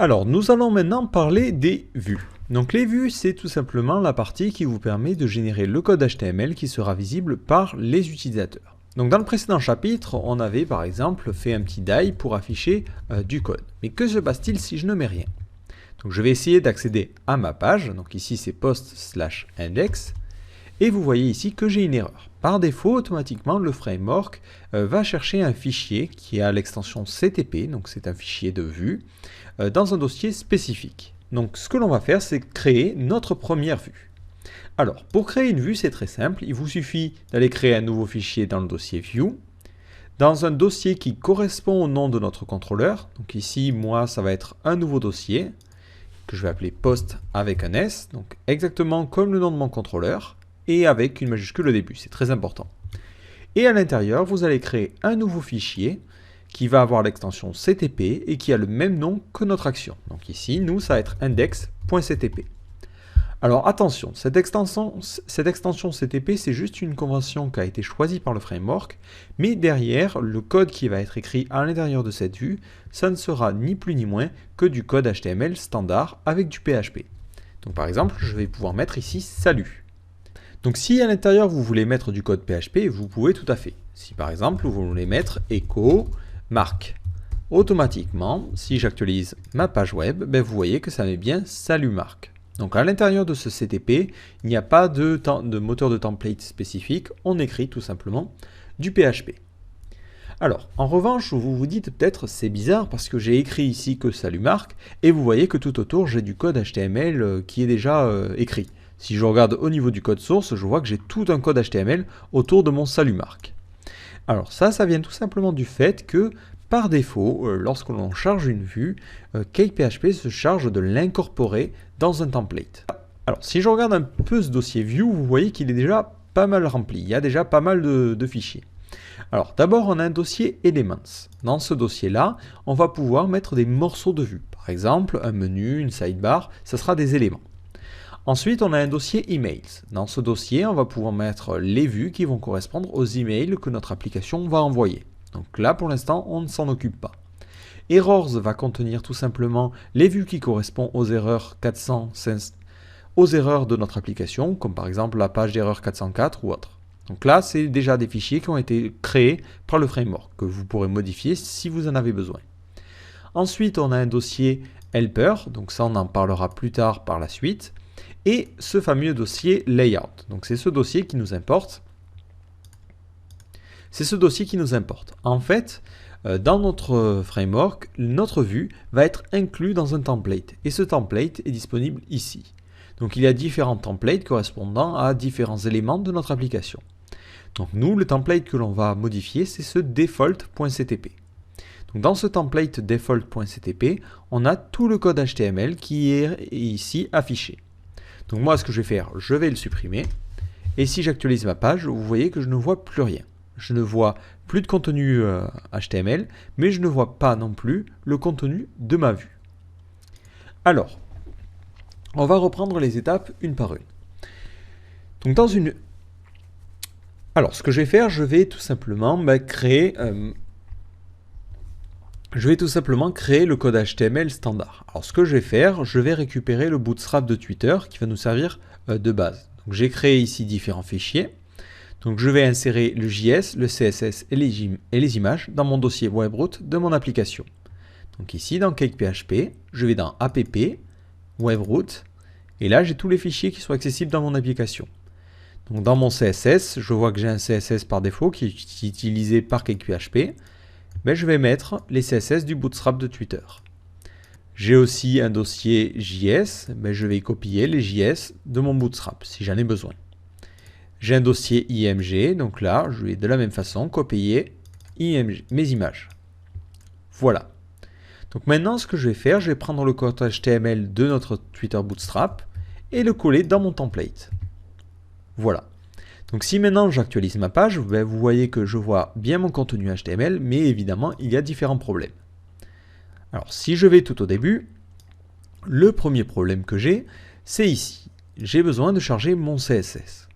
Alors, nous allons maintenant parler des vues. Donc les vues, c'est tout simplement la partie qui vous permet de générer le code HTML qui sera visible par les utilisateurs. Donc dans le précédent chapitre, on avait par exemple fait un petit die pour afficher du code. Mais que se passe-t-il si je ne mets rien? Donc je vais essayer d'accéder à ma page. Donc ici c'est post/index. Et vous voyez ici que j'ai une erreur. Par défaut, automatiquement, le framework va chercher un fichier qui a l'extension CTP, donc c'est un fichier de vue, dans un dossier spécifique. Donc ce que l'on va faire, c'est créer notre première vue. Alors, pour créer une vue, c'est très simple. Il vous suffit d'aller créer un nouveau fichier dans le dossier View, dans un dossier qui correspond au nom de notre contrôleur. Donc ici, moi, ça va être un nouveau dossier que je vais appeler post avec un S, donc exactement comme le nom de mon contrôleur, et avec une majuscule au début, c'est très important. Et à l'intérieur, vous allez créer un nouveau fichier qui va avoir l'extension CTP et qui a le même nom que notre action. Donc ici, nous, ça va être index.ctp. Alors attention, cette extension CTP, c'est juste une convention qui a été choisie par le framework, mais derrière, le code qui va être écrit à l'intérieur de cette vue, ça ne sera ni plus ni moins que du code HTML standard avec du PHP. Donc par exemple, je vais pouvoir mettre ici salut. Donc si à l'intérieur vous voulez mettre du code PHP, vous pouvez tout à fait. Si par exemple vous voulez mettre echo marque, automatiquement, si j'actualise ma page web, vous voyez que ça met bien salut marque. Donc à l'intérieur de ce CTP, il n'y a pas de moteur de template spécifique, on écrit tout simplement du PHP. Alors, en revanche, vous vous dites peut-être c'est bizarre parce que j'ai écrit ici que salut marque et vous voyez que tout autour j'ai du code HTML qui est déjà écrit. Si je regarde au niveau du code source, je vois que j'ai tout un code HTML autour de mon salut marque. Alors ça vient tout simplement du fait que par défaut, lorsque l'on charge une vue, CakePHP se charge de l'incorporer dans un template. Alors si je regarde un peu ce dossier View, vous voyez qu'il est déjà pas mal rempli. Il y a déjà pas mal de fichiers. Alors d'abord, on a un dossier Elements. Dans ce dossier-là, on va pouvoir mettre des morceaux de vue. Par exemple, un menu, une sidebar, ça sera des éléments. Ensuite, on a un dossier Emails. Dans ce dossier, on va pouvoir mettre les vues qui vont correspondre aux emails que notre application va envoyer. Donc là, pour l'instant, on ne s'en occupe pas. Errors va contenir tout simplement les vues qui correspondent aux erreurs 405, aux erreurs de notre application, comme par exemple la page d'erreur 404 ou autre. Donc là, c'est déjà des fichiers qui ont été créés par le framework, que vous pourrez modifier si vous en avez besoin. Ensuite, on a un dossier Helper, donc ça on en parlera plus tard par la suite. Et ce fameux dossier Layout. Donc c'est ce dossier qui nous importe. En fait, dans notre framework, notre vue va être inclue dans un template. Et ce template est disponible ici. Donc il y a différents templates correspondant à différents éléments de notre application. Donc nous, le template que l'on va modifier, c'est ce default.ctp. Donc dans ce template default.ctp, on a tout le code HTML qui est ici affiché. Donc moi, ce que je vais faire, je vais le supprimer. Et si j'actualise ma page, vous voyez que je ne vois plus rien. Je ne vois plus de contenu HTML, mais je ne vois pas non plus le contenu de ma vue. Alors, on va reprendre les étapes une par une. Donc alors, ce que je vais faire, je vais tout simplement créer le code HTML standard. Alors ce que je vais faire, je vais récupérer le bootstrap de Twitter qui va nous servir de base. Donc j'ai créé ici différents fichiers. Donc je vais insérer le JS, le CSS et les images dans mon dossier Webroot de mon application. Donc ici dans CakePHP, je vais dans app, Webroot, et là j'ai tous les fichiers qui sont accessibles dans mon application. Donc dans mon CSS, je vois que j'ai un CSS par défaut qui est utilisé par CakePHP. Je vais mettre les CSS du bootstrap de Twitter. J'ai aussi un dossier JS, je vais copier les JS de mon bootstrap si j'en ai besoin. J'ai un dossier IMG, donc là, je vais de la même façon copier mes images. Voilà. Donc maintenant, ce que je vais faire, je vais prendre le code HTML de notre Twitter bootstrap et le coller dans mon template. Voilà. Donc si maintenant j'actualise ma page, vous voyez que je vois bien mon contenu HTML, mais évidemment il y a différents problèmes. Alors si je vais tout au début, le premier problème que j'ai, c'est ici. J'ai besoin de charger mon CSS.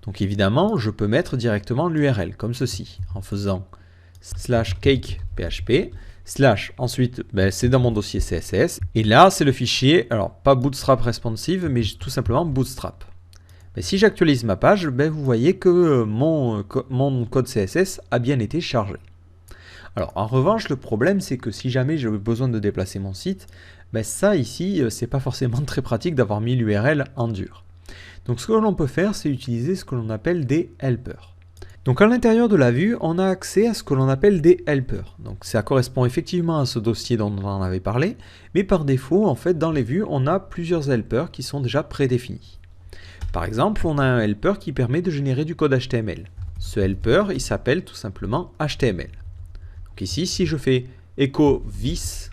Donc évidemment, je peux mettre directement l'URL, comme ceci, en faisant /cakephp Slash, ensuite, c'est dans mon dossier CSS. Et là, c'est le fichier, alors pas Bootstrap Responsive, mais tout simplement Bootstrap. Mais si j'actualise ma page, vous voyez que mon code CSS a bien été chargé. Alors en revanche, le problème c'est que si jamais j'ai besoin de déplacer mon site, ça ici, c'est pas forcément très pratique d'avoir mis l'URL en dur. Donc ce que l'on peut faire, c'est utiliser ce que l'on appelle des helpers. Donc à l'intérieur de la vue, on a accès à ce que l'on appelle des helpers. Donc ça correspond effectivement à ce dossier dont on en avait parlé, mais par défaut, en fait, dans les vues, on a plusieurs helpers qui sont déjà prédéfinis. Par exemple, on a un helper qui permet de générer du code HTML. Ce helper, il s'appelle tout simplement HTML. Donc ici, si je fais echo vis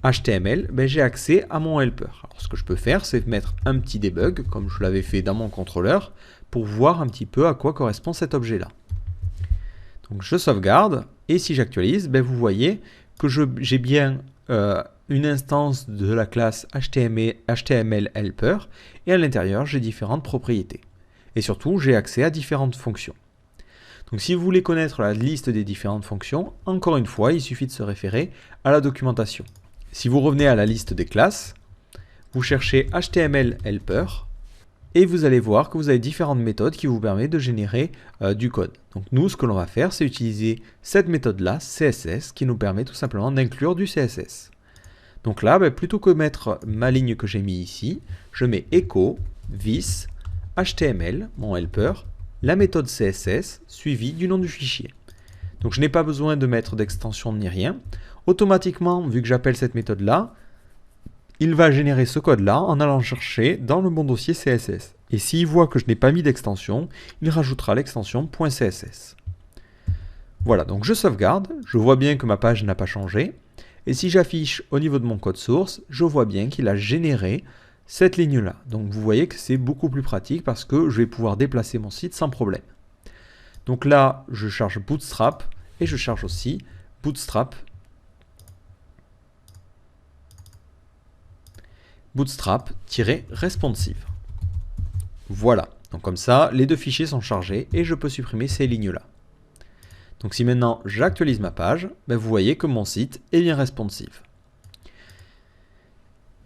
HTML, j'ai accès à mon helper. Alors ce que je peux faire, c'est mettre un petit debug, comme je l'avais fait dans mon contrôleur, pour voir un petit peu à quoi correspond cet objet-là. Donc je sauvegarde, et si j'actualise, vous voyez que j'ai bien une instance de la classe HTML helper, et à l'intérieur, j'ai différentes propriétés. Et surtout, j'ai accès à différentes fonctions. Donc si vous voulez connaître la liste des différentes fonctions, encore une fois, il suffit de se référer à la documentation. Si vous revenez à la liste des classes, vous cherchez HTML helper, et vous allez voir que vous avez différentes méthodes qui vous permettent de générer du code. Donc nous, ce que l'on va faire, c'est utiliser cette méthode-là, CSS, qui nous permet tout simplement d'inclure du CSS. Donc là, plutôt que mettre ma ligne que j'ai mis ici, je mets echo vis HTML, mon helper, la méthode CSS suivie du nom du fichier. Donc je n'ai pas besoin de mettre d'extension ni rien. Automatiquement, vu que j'appelle cette méthode-là, il va générer ce code-là en allant chercher dans le bon dossier CSS. Et s'il voit que je n'ai pas mis d'extension, il rajoutera l'extension .css. Voilà, donc je sauvegarde, je vois bien que ma page n'a pas changé. Et si j'affiche au niveau de mon code source, je vois bien qu'il a généré cette ligne-là. Donc vous voyez que c'est beaucoup plus pratique parce que je vais pouvoir déplacer mon site sans problème. Donc là, je charge Bootstrap et je charge aussi Bootstrap-responsive. Voilà, donc comme ça, les deux fichiers sont chargés et je peux supprimer ces lignes-là. Donc si maintenant j'actualise ma page, vous voyez que mon site est bien responsive.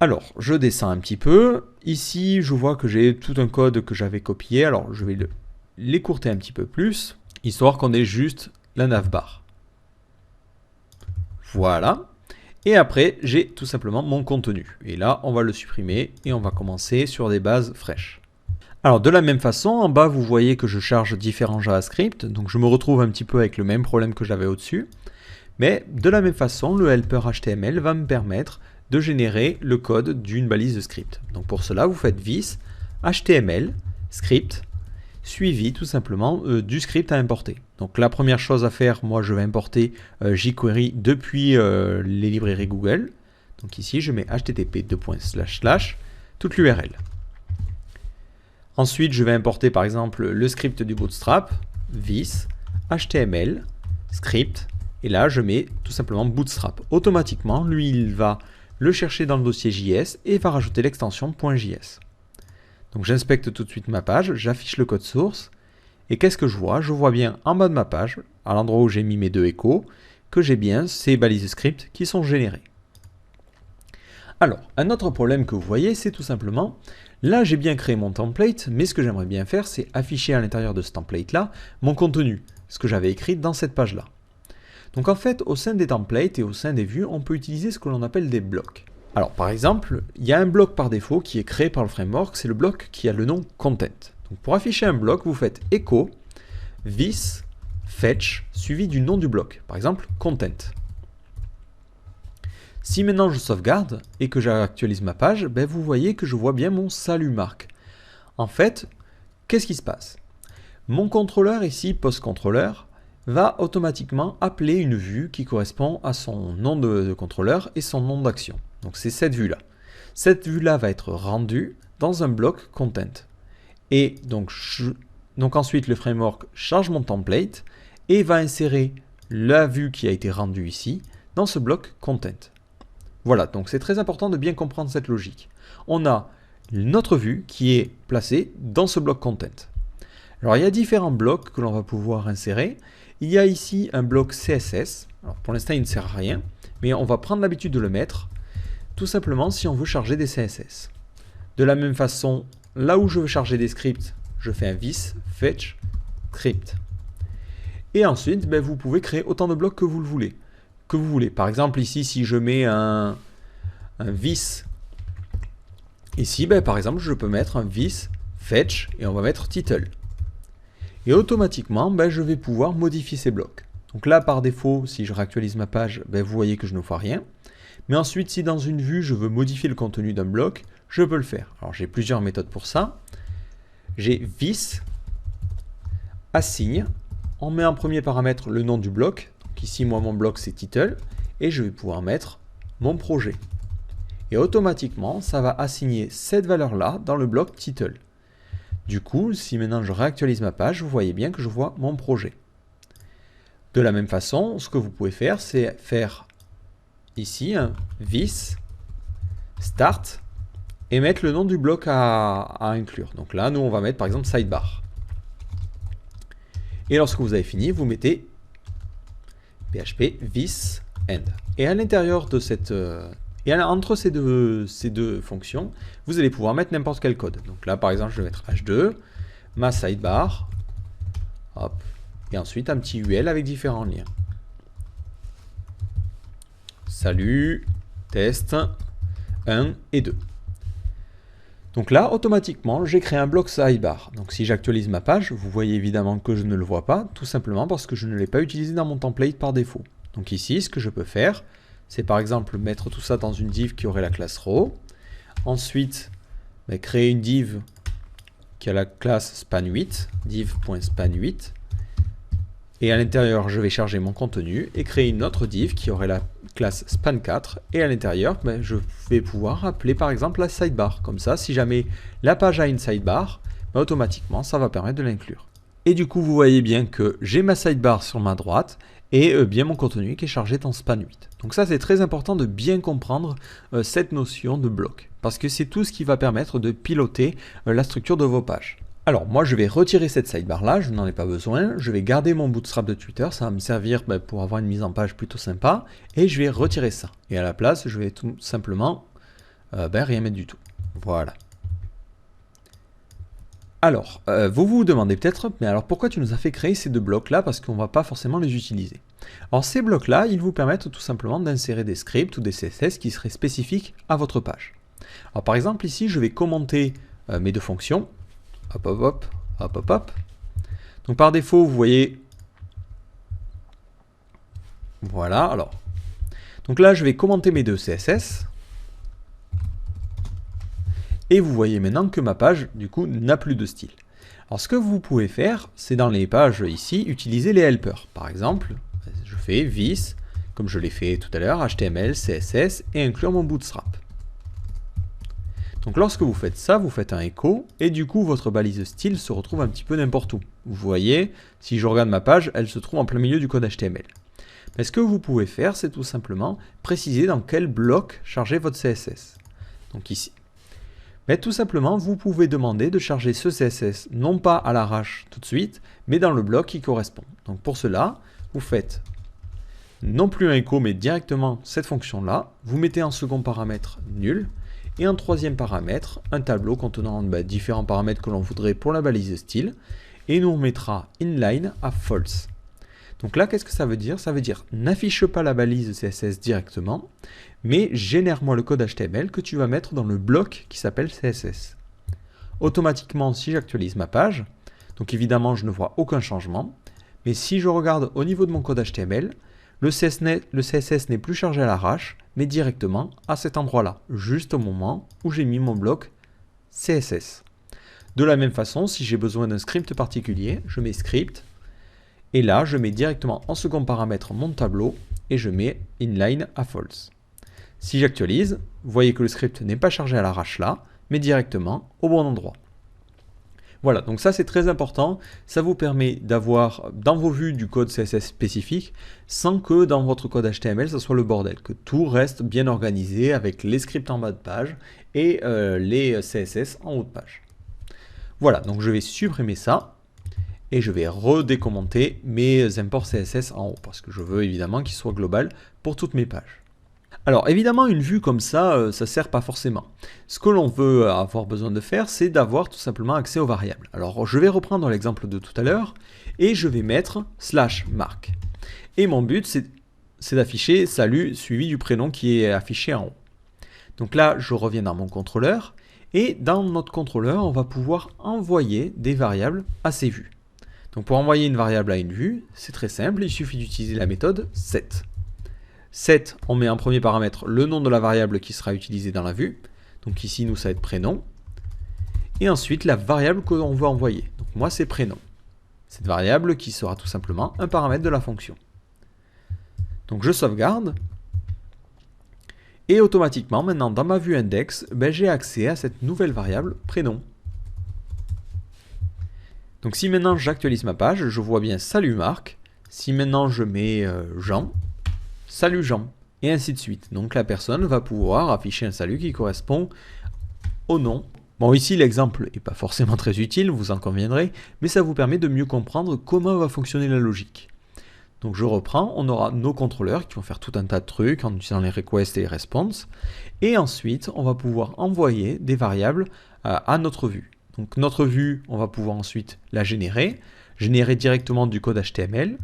Alors, je descends un petit peu. Ici, je vois que j'ai tout un code que j'avais copié. Alors, je vais l'écourter un petit peu plus, histoire qu'on ait juste la navbar. Voilà. Et après, j'ai tout simplement mon contenu. Et là, on va le supprimer et on va commencer sur des bases fraîches. Alors, de la même façon, en bas, vous voyez que je charge différents JavaScript. Donc, je me retrouve un petit peu avec le même problème que j'avais au-dessus. Mais de la même façon, le helper HTML va me permettre de générer le code d'une balise de script. Donc, pour cela, vous faites vis HTML script suivi tout simplement du script à importer. Donc la première chose à faire, moi je vais importer jQuery depuis les librairies Google. Donc ici je mets http toute l'URL. Ensuite je vais importer par exemple le script du Bootstrap, vis HTML script, et là je mets tout simplement Bootstrap. Automatiquement, lui il va le chercher dans le dossier JS et va rajouter l'extension .js. Donc j'inspecte tout de suite ma page, j'affiche le code source, et qu'est-ce que je vois? Je vois bien en bas de ma page, à l'endroit où j'ai mis mes deux échos, que j'ai bien ces balises script qui sont générées. Alors, un autre problème que vous voyez, c'est tout simplement, là j'ai bien créé mon template, mais ce que j'aimerais bien faire, c'est afficher à l'intérieur de ce template-là mon contenu, ce que j'avais écrit dans cette page-là. Donc en fait, au sein des templates et au sein des vues, on peut utiliser ce que l'on appelle des blocs. Alors par exemple, il y a un bloc par défaut qui est créé par le framework, c'est le bloc qui a le nom content. Donc pour afficher un bloc, vous faites echo vis fetch suivi du nom du bloc, par exemple content. Si maintenant je sauvegarde et que j'actualise ma page, vous voyez que je vois bien mon salut marque. En fait, qu'est-ce qui se passe? Mon contrôleur ici, postController, va automatiquement appeler une vue qui correspond à son nom de contrôleur et son nom d'action. Donc c'est cette vue-là. Cette vue-là va être rendue dans un bloc content. Et donc ensuite le framework charge mon template et va insérer la vue qui a été rendue ici dans ce bloc content. Voilà, donc c'est très important de bien comprendre cette logique. On a notre vue qui est placée dans ce bloc content. Alors il y a différents blocs que l'on va pouvoir insérer. Il y a ici un bloc CSS. Alors, pour l'instant il ne sert à rien, mais on va prendre l'habitude de le mettre, tout simplement si on veut charger des CSS. De la même façon, là où je veux charger des scripts, je fais un vis fetch script. Et ensuite, vous pouvez créer autant de blocs que vous le voulez. Par exemple, ici, si je mets un vis, ici, par exemple, je peux mettre un vis fetch et on va mettre title. Et automatiquement, je vais pouvoir modifier ces blocs. Donc là, par défaut, si je réactualise ma page, vous voyez que je ne vois rien. Mais ensuite, si dans une vue, je veux modifier le contenu d'un bloc, je peux le faire. Alors, j'ai plusieurs méthodes pour ça. J'ai vis, assign. On met en premier paramètre le nom du bloc. Donc ici, moi, mon bloc, c'est title. Et je vais pouvoir mettre mon projet. Et automatiquement, ça va assigner cette valeur-là dans le bloc title. Du coup, si maintenant je réactualise ma page, vous voyez bien que je vois mon projet. De la même façon, ce que vous pouvez faire, c'est faire ici un vis start et mettre le nom du bloc à inclure. Donc là, nous, on va mettre par exemple sidebar. Et lorsque vous avez fini, vous mettez PHP vis end. Et à l'intérieur de cette... entre ces deux fonctions, vous allez pouvoir mettre n'importe quel code. Donc là, par exemple, je vais mettre h2, ma sidebar, hop, et ensuite un petit UL avec différents liens. Salut, test, 1 et 2. Donc là, automatiquement, j'ai créé un bloc sidebar. Donc si j'actualise ma page, vous voyez évidemment que je ne le vois pas, tout simplement parce que je ne l'ai pas utilisé dans mon template par défaut. Donc ici, ce que je peux faire, c'est par exemple mettre tout ça dans une div qui aurait la classe row. Ensuite, créer une div qui a la classe span8, div.span8. Et à l'intérieur, je vais charger mon contenu et créer une autre div qui aurait la classe span4. Et à l'intérieur, je vais pouvoir appeler par exemple la sidebar. Comme ça, si jamais la page a une sidebar, automatiquement, ça va permettre de l'inclure. Et du coup, vous voyez bien que j'ai ma sidebar sur ma droite et bien mon contenu qui est chargé dans span8. Donc ça, c'est très important de bien comprendre cette notion de bloc, parce que c'est tout ce qui va permettre de piloter la structure de vos pages. Alors moi, je vais retirer cette sidebar là, je n'en ai pas besoin. Je vais garder mon bootstrap de Twitter, ça va me servir pour avoir une mise en page plutôt sympa, et je vais retirer ça. Et à la place, je vais tout simplement rien mettre du tout. Voilà. Alors, vous vous demandez peut-être, mais alors pourquoi tu nous as fait créer ces deux blocs-là, parce qu'on ne va pas forcément les utiliser. Alors ces blocs-là, ils vous permettent tout simplement d'insérer des scripts ou des CSS qui seraient spécifiques à votre page. Alors par exemple, ici, je vais commenter mes deux fonctions. Hop, hop, hop, hop, hop, hop. Donc par défaut, vous voyez... Voilà, alors. Donc là, je vais commenter mes deux CSS. Et vous voyez maintenant que ma page, du coup, n'a plus de style. Alors, ce que vous pouvez faire, c'est dans les pages ici, utiliser les helpers. Par exemple, je fais vis, comme je l'ai fait tout à l'heure, HTML, CSS, et inclure mon bootstrap. Donc, lorsque vous faites ça, vous faites un écho, et du coup, votre balise style se retrouve un petit peu n'importe où. Vous voyez, si je regarde ma page, elle se trouve en plein milieu du code HTML. Mais ce que vous pouvez faire, c'est tout simplement préciser dans quel bloc charger votre CSS. Donc ici. Mais tout simplement, vous pouvez demander de charger ce CSS, non pas à l'arrache tout de suite, mais dans le bloc qui correspond. Donc pour cela, vous faites non plus un écho, mais directement cette fonction-là. Vous mettez en second paramètre nul, et en troisième paramètre, un tableau contenant différents paramètres que l'on voudrait pour la balise style, et nous on mettra inline à false. Donc là, qu'est-ce que ça veut dire? Ça veut dire n'affiche pas la balise CSS directement, mais génère-moi le code HTML que tu vas mettre dans le bloc qui s'appelle CSS. Automatiquement, si j'actualise ma page, donc évidemment, je ne vois aucun changement, mais si je regarde au niveau de mon code HTML, le CSS n'est plus chargé à l'arrache, mais directement à cet endroit-là, juste au moment où j'ai mis mon bloc CSS. De la même façon, si j'ai besoin d'un script particulier, je mets script, et là, je mets directement en second paramètre mon tableau et je mets inline à false. Si j'actualise, vous voyez que le script n'est pas chargé à l'arrache là, mais directement au bon endroit. Voilà, donc ça c'est très important. Ça vous permet d'avoir dans vos vues du code CSS spécifique sans que dans votre code HTML, ça soit le bordel. Que tout reste bien organisé avec les scripts en bas de page et les CSS en haut de page. Voilà, donc je vais supprimer ça. et je vais redécommenter mes imports CSS en haut, parce que je veux évidemment qu'il soit global pour toutes mes pages. Alors évidemment, une vue comme ça, ça ne sert pas forcément. Ce que l'on veut avoir besoin de faire, c'est d'avoir tout simplement accès aux variables. Alors je vais reprendre l'exemple de tout à l'heure, et je vais mettre /mark. Et mon but, c'est d'afficher salut suivi du prénom qui est affiché en haut. Donc là, je reviens dans mon contrôleur, et dans notre contrôleur, on va pouvoir envoyer des variables à ces vues. Donc pour envoyer une variable à une vue, c'est très simple, il suffit d'utiliser la méthode set. Set, on met en premier paramètre le nom de la variable qui sera utilisée dans la vue. Donc ici, nous, ça va être prénom. Et ensuite, la variable que l'on veut envoyer. Donc moi, c'est prénom. Cette variable qui sera tout simplement un paramètre de la fonction. Donc je sauvegarde. Et automatiquement, maintenant, dans ma vue index, j'ai accès à cette nouvelle variable prénom. Donc si maintenant j'actualise ma page, je vois bien salut Marc. Si maintenant je mets Jean, salut Jean, et ainsi de suite. Donc la personne va pouvoir afficher un salut qui correspond au nom. Bon, ici l'exemple n'est pas forcément très utile, vous en conviendrez, mais ça vous permet de mieux comprendre comment va fonctionner la logique. Donc je reprends, on aura nos contrôleurs qui vont faire tout un tas de trucs en utilisant les requests et les responses. Et ensuite, on va pouvoir envoyer des variables à notre vue. Donc notre vue, on va pouvoir ensuite la générer directement du code HTML,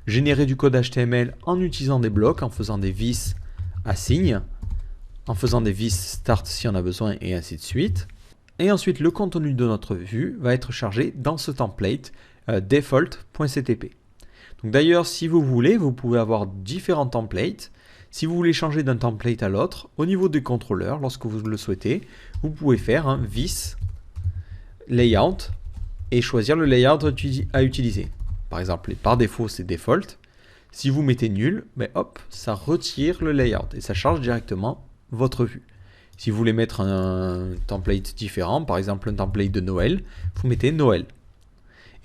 générer du code HTML en utilisant des blocs, en faisant des vis assign, en faisant des vis start si on a besoin, et ainsi de suite. Et ensuite, le contenu de notre vue va être chargé dans ce template default.ctp. Donc d'ailleurs, si vous voulez, vous pouvez avoir différents templates. Si vous voulez changer d'un template à l'autre, au niveau des contrôleurs, lorsque vous le souhaitez, vous pouvez faire un vis layout et choisir le layout à utiliser. Par exemple, par défaut, c'est default. Si vous mettez nul, hop, ça retire le layout et ça charge directement votre vue. Si vous voulez mettre un template différent, par exemple un template de Noël, vous mettez Noël.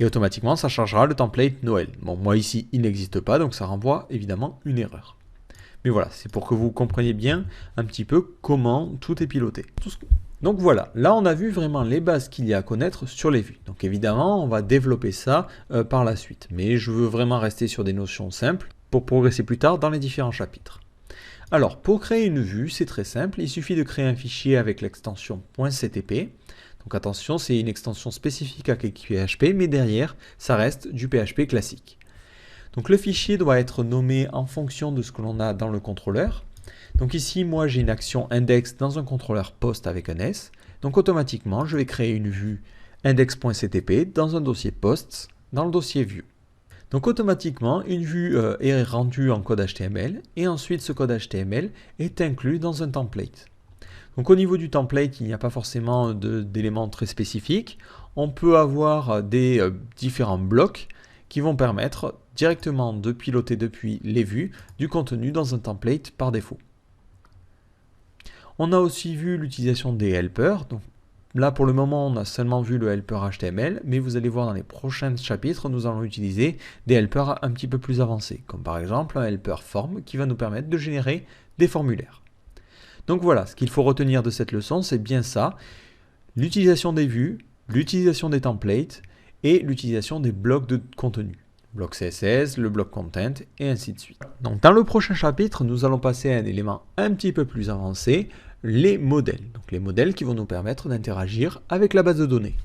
Et automatiquement, ça chargera le template Noël. Bon, moi ici, il n'existe pas, donc ça renvoie évidemment une erreur. Mais voilà, c'est pour que vous compreniez bien un petit peu comment tout est piloté. Donc voilà, là on a vu vraiment les bases qu'il y a à connaître sur les vues. Donc évidemment, on va développer ça par la suite. Mais je veux vraiment rester sur des notions simples pour progresser plus tard dans les différents chapitres. Alors, pour créer une vue, c'est très simple. Il suffit de créer un fichier avec l'extension .ctp. Donc attention, c'est une extension spécifique avec PHP, mais derrière, ça reste du PHP classique. Donc le fichier doit être nommé en fonction de ce que l'on a dans le contrôleur. Donc ici, moi, j'ai une action index dans un contrôleur post avec un S. Donc automatiquement, je vais créer une vue index.ctp dans un dossier posts, dans le dossier vue. Donc automatiquement, une vue est rendue en code HTML et ensuite ce code HTML est inclus dans un template. Donc au niveau du template, il n'y a pas forcément d'éléments très spécifiques. On peut avoir des différents blocs qui vont permettre directement de piloter depuis les vues du contenu dans un template par défaut. On a aussi vu l'utilisation des helpers. Donc là, pour le moment, on a seulement vu le helper HTML, mais vous allez voir dans les prochains chapitres, nous allons utiliser des helpers un petit peu plus avancés, comme par exemple un helper form qui va nous permettre de générer des formulaires. Donc voilà, ce qu'il faut retenir de cette leçon, c'est bien ça, l'utilisation des vues, l'utilisation des templates et l'utilisation des blocs de contenu. Bloc CSS, le bloc content et ainsi de suite. Donc dans le prochain chapitre, nous allons passer à un élément un petit peu plus avancé, les modèles. Donc les modèles qui vont nous permettre d'interagir avec la base de données.